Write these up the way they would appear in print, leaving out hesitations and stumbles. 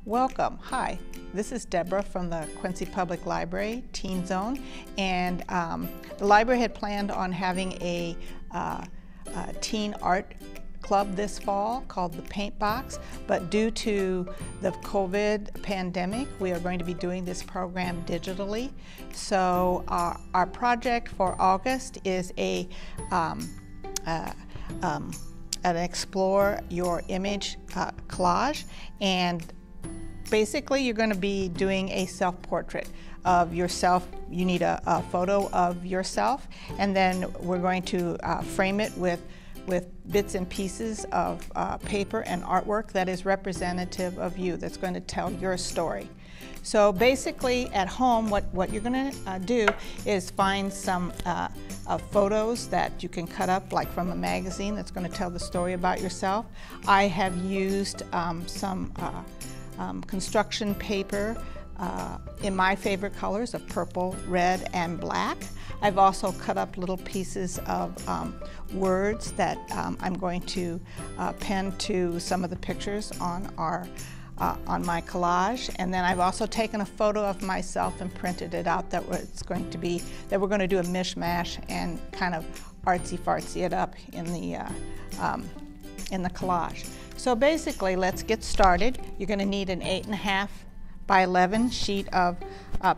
Welcome. Hi, this is Deborah from the Quincy Public Library Teen Zone, and the library had planned on having a teen art club this fall called the Paint Box, but due to the COVID pandemic, we are going to be doing this program digitally. So our project for August is an Explore Your Image collage, and basically you're going to be doing a self-portrait of yourself. You need a photo of yourself, and then we're going to frame it with bits and pieces of paper and artwork that is representative of you, that's going to tell your story. So basically at home, what you're going to do is find some photos that you can cut up, like from a magazine, that's going to tell the story about yourself. I have used some construction paper in my favorite colors of purple, red, and black. I've also cut up little pieces of words that I'm going to pen to some of the pictures on my collage, and then I've also taken a photo of myself and printed it out that we're going to do a mishmash and kind of artsy-fartsy it up in the collage. So basically, let's get started. You're going to need an 8.5 by 11 sheet of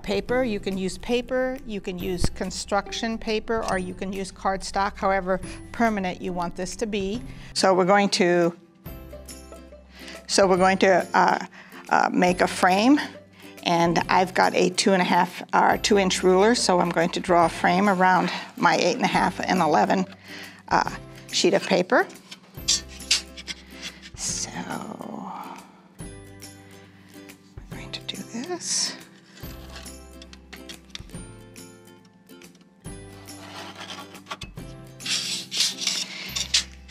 paper. You can use paper, you can use construction paper, or you can use cardstock, however permanent you want this to be. So we're going to make a frame, and I've got a 2-inch ruler, so I'm going to draw a frame around my 8.5 and 11 sheet of paper. So we're going to do this.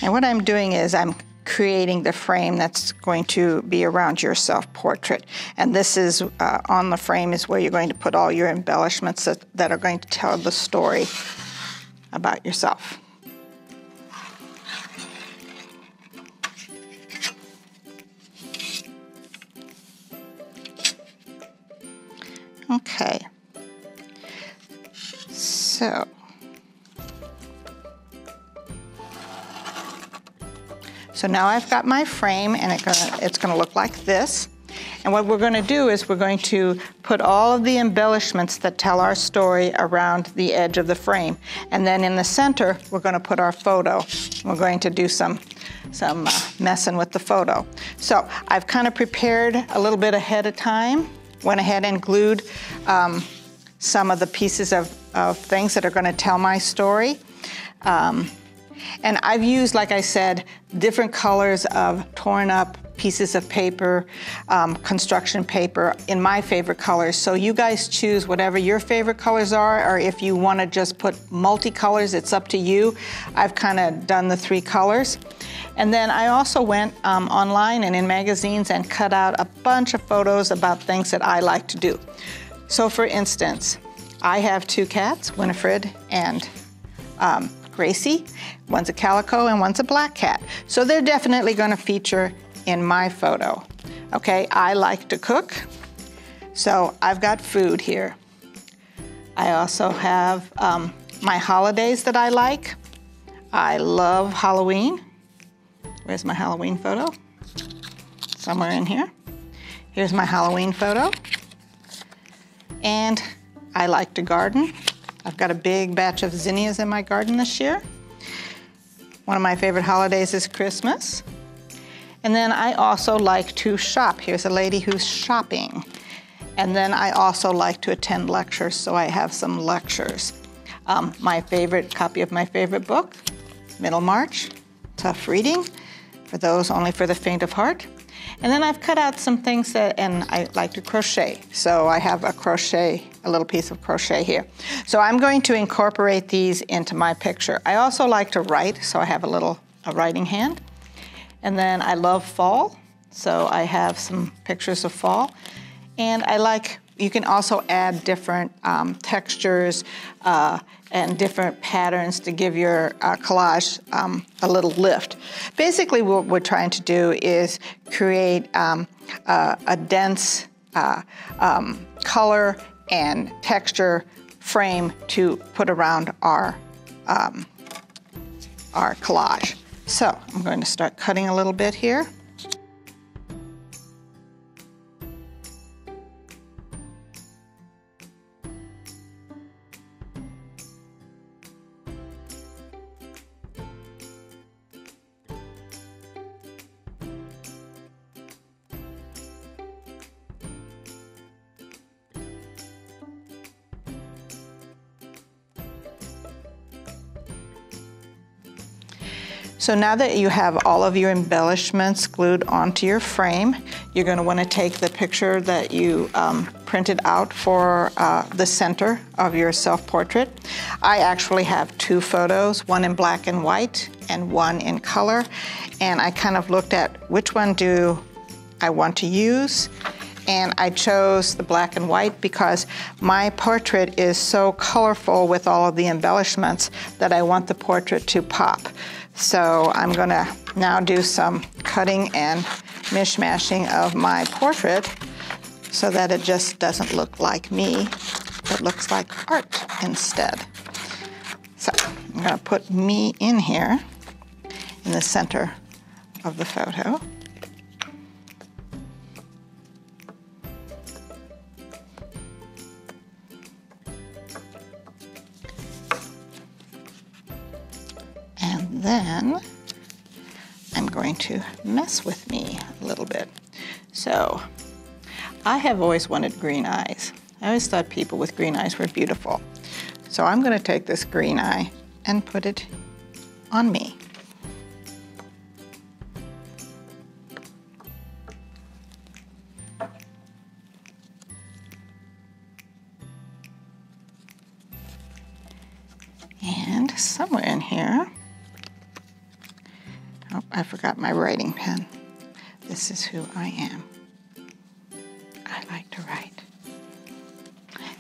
And what I'm doing is I'm creating the frame that's going to be around your self-portrait. And this is, on the frame is where you're going to put all your embellishments that are going to tell the story about yourself. Okay, so now I've got my frame, and it's going to look like this. And what we're going to do is we're going to put all of the embellishments that tell our story around the edge of the frame. And then in the center, we're going to put our photo. We're going to do some messing with the photo. So I've kind of prepared a little bit ahead of time. Went ahead and glued some of the pieces of things that are going to tell my story. And I've used, like I said, different colors of torn up pieces of paper, construction paper, in my favorite colors. So you guys choose whatever your favorite colors are, or if you want to just put multicolors, it's up to you. I've kind of done the 3 colors. And then I also went online and in magazines and cut out a bunch of photos about things that I like to do. So for instance, I have 2 cats, Winifred and Gracie. One's a calico and one's a black cat. So they're definitely going to feature in my photo. Okay, I like to cook, so I've got food here. I also have my holidays that I like. I love Halloween. Where's my Halloween photo? Somewhere in here. Here's my Halloween photo. And I like to garden. I've got a big batch of zinnias in my garden this year. One of my favorite holidays is Christmas. And then I also like to shop. Here's a lady who's shopping. And then I also like to attend lectures, so I have some lectures. My favorite copy of my favorite book, Middlemarch, tough reading, for those only for the faint of heart. And then I've cut out some things and I like to crochet. So I have a little piece of crochet here. So I'm going to incorporate these into my picture. I also like to write, so I have a writing hand. And then I love fall, so I have some pictures of fall. And I like you can also add different textures and different patterns to give your collage a little lift. Basically, what we're trying to do is create a dense color and texture frame to put around our collage. So I'm going to start cutting a little bit here. So now that you have all of your embellishments glued onto your frame, you're going to want to take the picture that you printed out for the center of your self-portrait. I actually have two photos, one in black and white and one in color, and I kind of looked at which one do I want to use, and I chose the black and white because my portrait is so colorful with all of the embellishments that I want the portrait to pop. So I'm gonna now do some cutting and mishmashing of my portrait so that it just doesn't look like me, but looks like art instead. So I'm gonna put me in here in the center of the photo. And then I'm going to mess with me a little bit. So I have always wanted green eyes. I always thought people with green eyes were beautiful. So I'm going to take this green eye and put it on me. And somewhere in here, oh, I forgot my writing pen. This is who I am. I like to write.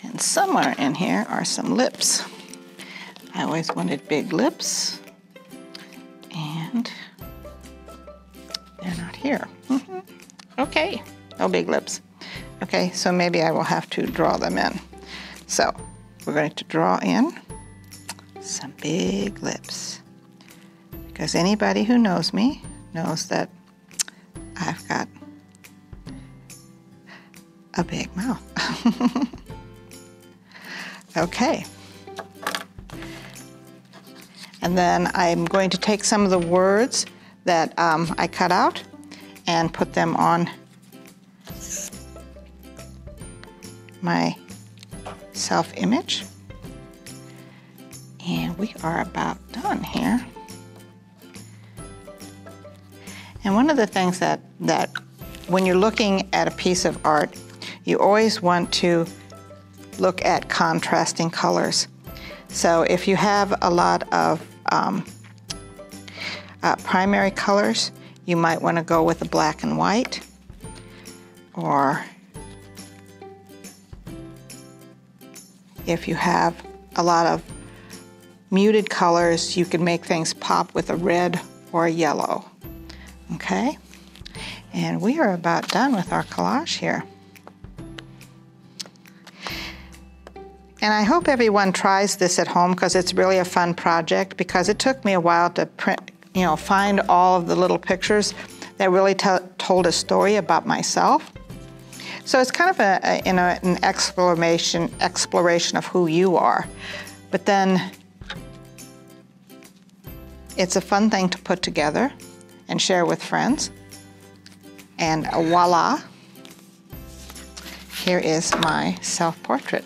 And somewhere in here are some lips. I always wanted big lips, and they're not here. Okay, no big lips. Okay, so maybe I will have to draw them in. So we're going to draw in some big lips, because anybody who knows me knows that I've got a big mouth. Okay. And then I'm going to take some of the words that I cut out and put them on my self-image. And we are about done here. And one of the things that when you're looking at a piece of art, you always want to look at contrasting colors. So if you have a lot of primary colors, you might want to go with the black and white, or if you have a lot of muted colors, you can make things pop with a red or a yellow. Okay? And we are about done with our collage here. And I hope everyone tries this at home, because it's really a fun project, because it took me a while to print, find all of the little pictures that really told a story about myself. So it's kind of an exploration of who you are. But then it's a fun thing to put together and share with friends. And voila, here is my self-portrait.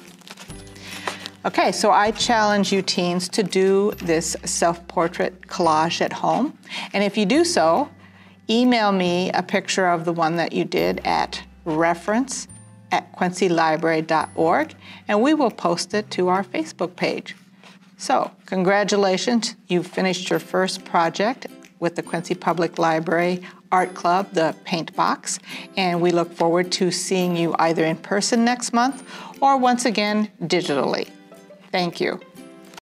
Okay, so I challenge you teens to do this self-portrait collage at home. And if you do so, email me a picture of the one that you did at reference@quincylibrary.org, and we will post it to our Facebook page. So, congratulations, you've finished your first project with the Quincy Public Library Art Club, the Paint Box, and we look forward to seeing you either in person next month or once again digitally. Thank you.